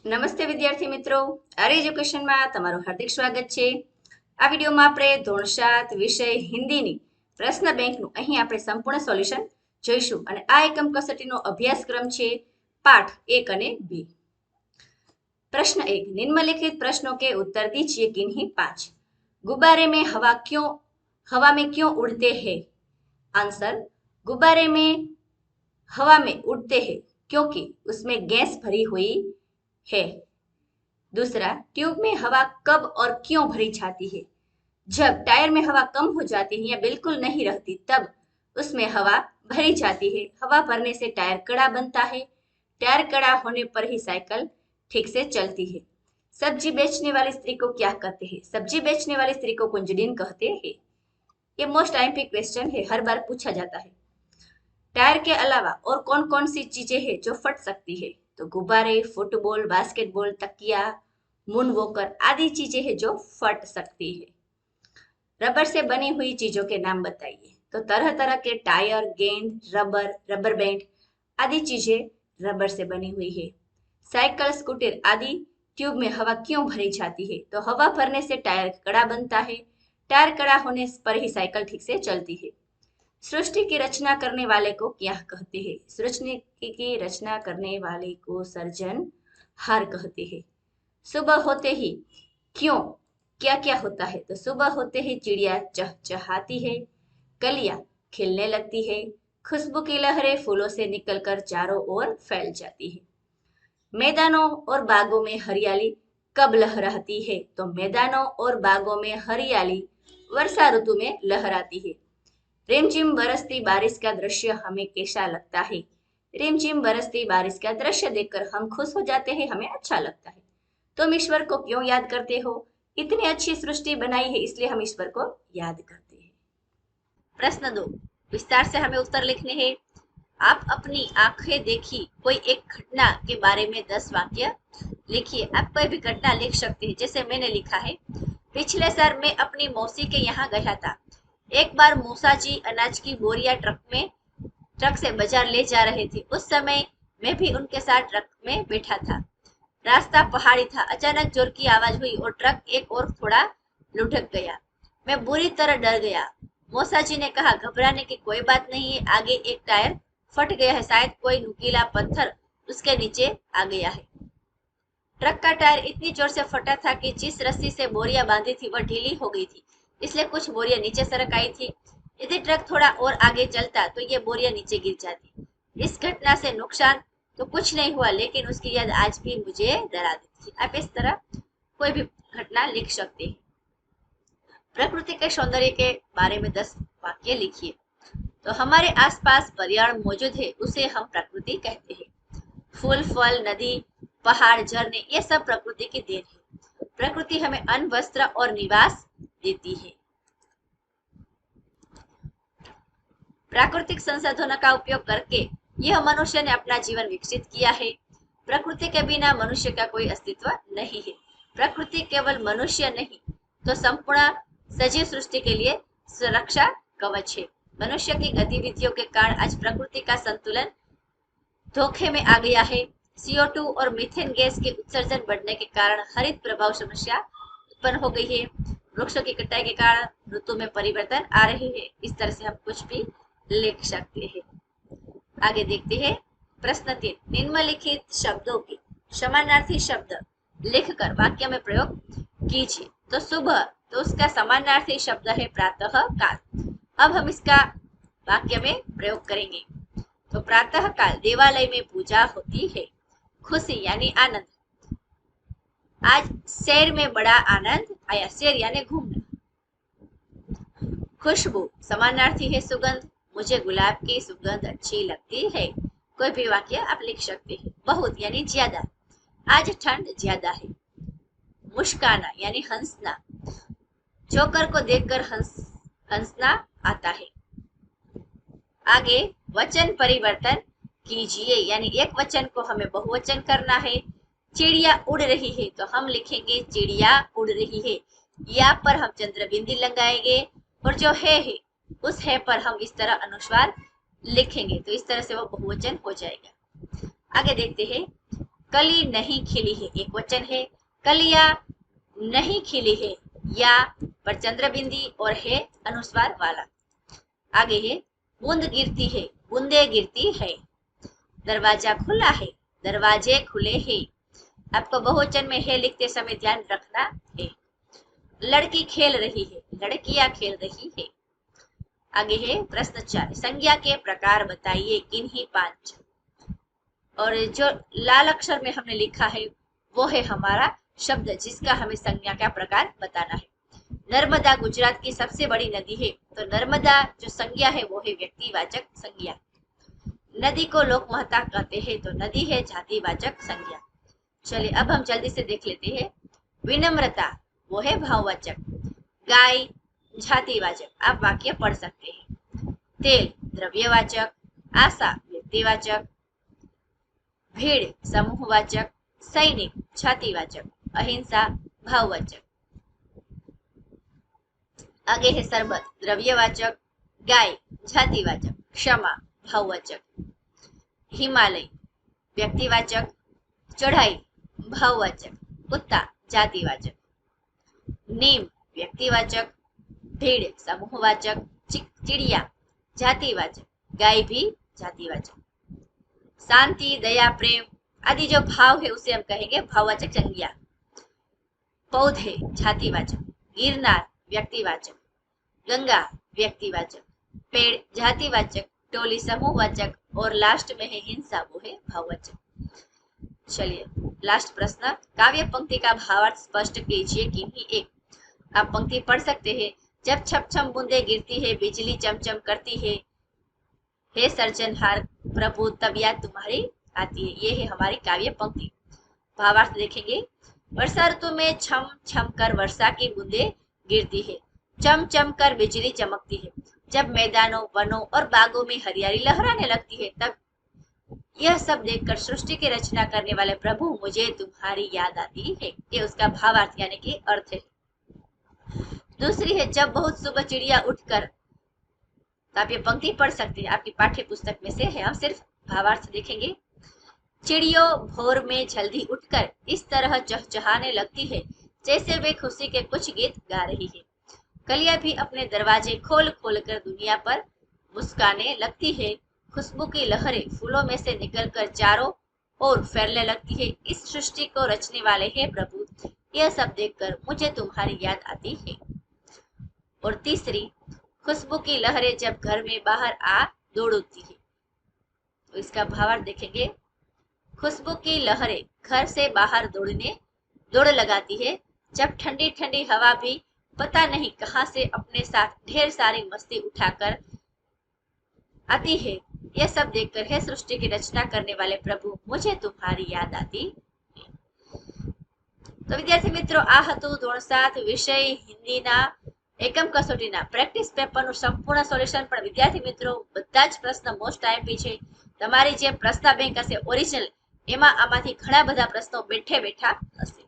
નમસ્તે વિદ્યાર્થી મિત્રો, આર એજ્યુકેશનમાં તમારું હાર્દિક સ્વાગત છે. આ વિડીયોમાં આપણે ધોરણ 7 વિષય હિન્દીની પ્રશ્ન બેંકનું અહીં આપણે સંપૂર્ણ સોલ્યુશન જોઈશું અને આ એકમ કસોટીનો અભ્યાસક્રમ છે પાઠ 1 અને 2. प्रश्न 1, निम्नलिखित प्रश्नों के उत्तर दीजिए किन्हीं 5. गुब्बारे में हवा में क्यों उड़ते हैं? आंसर, गुब्बारे में हवा में उड़ते हैं क्योंकि उसमें गैस भरी हुई है. दूसरा, ट्यूब में हवा कब और क्यों भरी जाती है? जब टायर में हवा कम हो जाती है या बिल्कुल नहीं रहती तब उसमें हवा भरी जाती है. हवा भरने से टायर कड़ा बनता है. टायर कड़ा होने पर ही साइकिल ठीक से चलती है. सब्जी बेचने वाली स्त्री को क्या कहते हैं? सब्जी बेचने वाली स्त्री को कुंजड़िन कहते हैं. ये मोस्ट आईएमपी क्वेश्चन है, हर बार पूछा जाता है. टायर के अलावा और कौन कौन सी चीजें हैं जो फट सकती है? तो गुब्बारे, फुटबॉल, बास्केटबॉल, तकिया, मून वॉकर आदि चीजें हैं जो फट सकती है. रबर से बनी हुई चीजों के नाम बताइए. तो तरह तरह के टायर, गेंद, रबर, रबर बैंड आदि चीजें रबर से बनी हुई है. साइकिल, स्कूटर आदि ट्यूब में हवा क्यों भरी जाती है? तो हवा भरने से टायर कड़ा बनता है. टायर कड़ा होने पर ही साइकिल ठीक से चलती है. सृष्टि की रचना करने वाले को क्या कहते हैं? सृष्टि की रचना करने वाले को सर्जनहार कहते हैं. सुबह होते ही क्यों क्या क्या होता है? तो सुबह होते ही चिड़िया चहचहाती है, कलियां खिलने लगती है, खुशबू की लहरें फूलों से निकलकर चारों ओर फैल जाती है. मैदानों और बागों में हरियाली कब लहराती है? तो मैदानों और बागों में हरियाली वर्षा ऋतु में लहराती है. रिमझिम बरसती बारिश का दृश्य हमें कैसा लगता है? रिमझिम बरसती बारिश का दृश्य देखकर हम खुश हो जाते हैं, हमें अच्छा लगता है. तुम ईश्वर को क्यों याद करते हो? इतनी अच्छी सृष्टि बनाई है इसलिए हम ईश्वर को याद करते हैं. प्रश्न 2, विस्तार से हमें उत्तर लिखने हैं. आप अपनी आंखें देखी कोई एक घटना के बारे में 10 वाक्य लिखिए. आप कोई भी घटना लिख सकते हैं. जैसे मैंने लिखा है, पिछले साल मैं अपनी मौसी के यहाँ गया था. एक बार मूसा जी अनाज की बोरियां ट्रक से बाजार ले जा रहे थे. उस समय मैं भी उनके साथ ट्रक में बैठा था. रास्ता पहाड़ी था. अचानक जोर की आवाज हुई और ट्रक एक और थोड़ा लुढ़क गया. मैं बुरी तरह डर गया. मूसा जी ने कहा, घबराने की कोई बात नहीं है, आगे एक टायर फट गया है, शायद कोई नुकीला पत्थर उसके नीचे आ गया है. ट्रक का टायर इतनी जोर से फटा था कि जिस रस्सी से बोरियां बांधी थी वह ढीली हो गई थी, इसलिए कुछ बोरियां नीचे सरक आई थी. यदि ट्रक थोड़ा और आगे चलता तो ये बोरियां नीचे गिर जाती. इस घटना से नुकसान तो कुछ नहीं हुआ, लेकिन उसकी याद आज भी मुझे डरा देती है. आप इस तरह कोई भी घटना लिख सकते हैं. प्रकृति के सौंदर्य के बारे में 10 वाक्य लिखिए. तो हमारे आसपास पर्यावरण मौजूद है, उसे हम प्रकृति कहते हैं. फूल, फल, नदी, पहाड़, झरने ये सब प्रकृति की देन है. प्रकृति हमें अन्न, वस्त्र और निवास देती है. प्राकृतिक संसाधनों का उपयोग करके यह मनुष्य ने अपना जीवन विकसित किया है. प्रकृति के बिना मनुष्य का कोई अस्तित्व नहीं है. प्रकृति केवल मनुष्य नहीं तो संपूर्ण सजीव सृष्टि के लिए सुरक्षा कवच है. मनुष्य की गतिविधियों के कारण आज प्रकृति का संतुलन धोखे में आ गया है. CO2 और मीथेन गैस के उत्सर्जन बढ़ने के कारण हरित प्रभाव समस्या उत्पन्न हो गई है. वृक्षों की कटाई के कारण ऋतु में परिवर्तन आ रहे हैं. इस तरह से हम कुछ भी लिख सकते हैं. आगे देखते हैं. प्रश्न 3, निम्नलिखित शब्दों के समानार्थी शब्द लिखकर वाक्य में प्रयोग कीजिए. तो सुबह, तो उसका समानार्थी शब्द है प्रातः काल. अब हम इसका वाक्य में प्रयोग करेंगे. तो प्रातः काल देवालय में पूजा होती है. खुशी यानी आनंद, आज शहर में बड़ा आनंद आया. शहर यानी घूमना. खुशबू समानार्थी है सुगंध, मुझे गुलाब की सुगंध अच्छी लगती है. कोई भी वाक्य आप लिख सकते हैं. बहुत यानी ज्यादा, आज ठंड ज्यादा है. मुस्काना यानी हंसना, जोकर को देखकर हंसना आता है. आगे वचन परिवर्तन कीजिए यानी एक वचन को हमें बहुवचन करना है. चिड़िया उड़ रही है तो हम लिखेंगे चिड़िया उड़ रही है. या पर हम चंद्र बिंदी लगाएंगे और जो है उस है पर हम इस तरह अनुस्वार लिखेंगे. तो इस तरह से वो बहुवचन हो जाएगा. आगे देखते हैं. कली नहीं खिली है एक वचन है, कलियां नहीं खिली है, या पर चंद्रबिंदी और है अनुस्वार वाला। आगे है बूंद गिरती है, बूंदे गिरती है। दरवाजा खुला है, दरवाजे खुले हैं। आपको बहुवचन में है लिखते समय ध्यान रखना है। लड़की खेल रही है, लड़कियां खेल रही है। आगे है प्रश्न 4, संज्ञा के प्रकार बताइए किन्हीं 5। और जो लाल अक्षर में हमने लिखा है वो है हमारा शब्द जिसका हमें संज्ञा का प्रकार बताना है। नर्मदा गुजरात की सबसे बड़ी नदी है, तो नर्मदा जो संज्ञा है वो है व्यक्तिवाचक संज्ञा। नदी को लोग महता कहते हैं, तो नदी है जातिवाचक संज्ञा। चलिए अब हम जल्दी से देख लेते हैं। विनम्रता वो है भाववाचक, गाय जातिवाचक, आप वाक्य पढ़ सकते हैं। तेल द्रव्यवाचक, आशा व्यक्तिवाचक, भीड़ समूहवाचक, सैनिक जातिवाचक, अहिंसा भाववाचक। आगे है शरबत द्रव्यवाचक, गाय जातिवाचक, क्षमा भाववाचक, हिमालय व्यक्तिवाचक, चढ़ाई भाववाचक, कुत्ता जातिवाचक, नीम व्यक्तिवाचक, भीड़ समूहवाचक, चिड़िया जातिवाचक, गाय भी जातिवाचक। शांति दया प्रेम आदि जो भाव है उसे हम कहेंगे भाववाचक संज्ञा। पौधे जातिवाचक, गिरनार व्यक्तिवाचक, गंगा व्यक्तिवाचक, पेड़ जातिवाचक, टोली समूहवाचक, और लास्ट में है हिंसा वो है भाववाचक। चलिए लास्ट प्रश्न, काव्य पंक्ति का भावार्थ स्पष्ट कीजिए किन्हीं 1। आप पंक्ति पढ़ सकते हैं। जब छम छम बूंदे गिरती है, बिजली चमचम करती है, हे सर्जनहार प्रभु तब याद तुम्हारी आती है। ये है हमारी काव्य पंक्ति। भावार्थ देखेंगे। वर्षा ऋतु में छम छम कर वर्षा की बूंदे गिरती है, चम चम कर बिजली चमकती है। जब मैदानों वनों और बागों में हरियाली लहराने लगती है, तब यह सब देखकर सृष्टि की रचना करने वाले प्रभु मुझे तुम्हारी याद आती है। ये उसका भावार्थ यानी कि अर्थ है। दूसरी है जब बहुत सुबह चिड़िया उठकर, तो आप ये पंक्ति पढ़ सकते हैं, आपकी पाठ्य पुस्तक में से है। हम सिर्फ भावार्थ देखेंगे। चिड़ियों भोर में जल्दी उठकर इस तरह चहचहाने लगती है जैसे वे खुशी के कुछ गीत गा रही है। कलियां भी अपने दरवाजे खोल खोल कर दुनिया पर मुस्काने लगती है। खुशबू की लहरें फूलों में से निकलकर चारों ओर फैलने लगती है। इस सृष्टि को रचने वाले हैं प्रभु, यह सब देखकर मुझे तुम्हारी याद आती है। और तीसरी, खुशबू की लहरें जब घर में बाहर आ दौड़ती है, तो इसका भावार्थ देखेंगे। खुशबू की लहरें घर से बाहर दौड़ लगाती है, जब ठंडी ठंडी हवा भी पता नहीं कहां से अपने साथ ढेर सारी मस्ती उठाकर आती है। यह सब देखकर है सृष्टि की रचना करने वाले प्रभु मुझे तुम्हारी याद आती है। तो विद्यार्थी मित्रों, आ હતું ધોરણ 7 વિષય હિન્દીના એકમ કસોટીના પ્રેક્ટિસ પેપરનું સંપૂર્ણ સોલ્યુશન। પણ વિદ્યાર્થી મિત્રો બધા જ પ્રશ્ન મોસ્ટ આઈએમપી છે। તમારી જે પ્રશ્ન બેંક હશે ઓરિજિનલ, એમાં આમાંથી ઘણા બધા પ્રશ્નો બેઠે બેઠા હશે।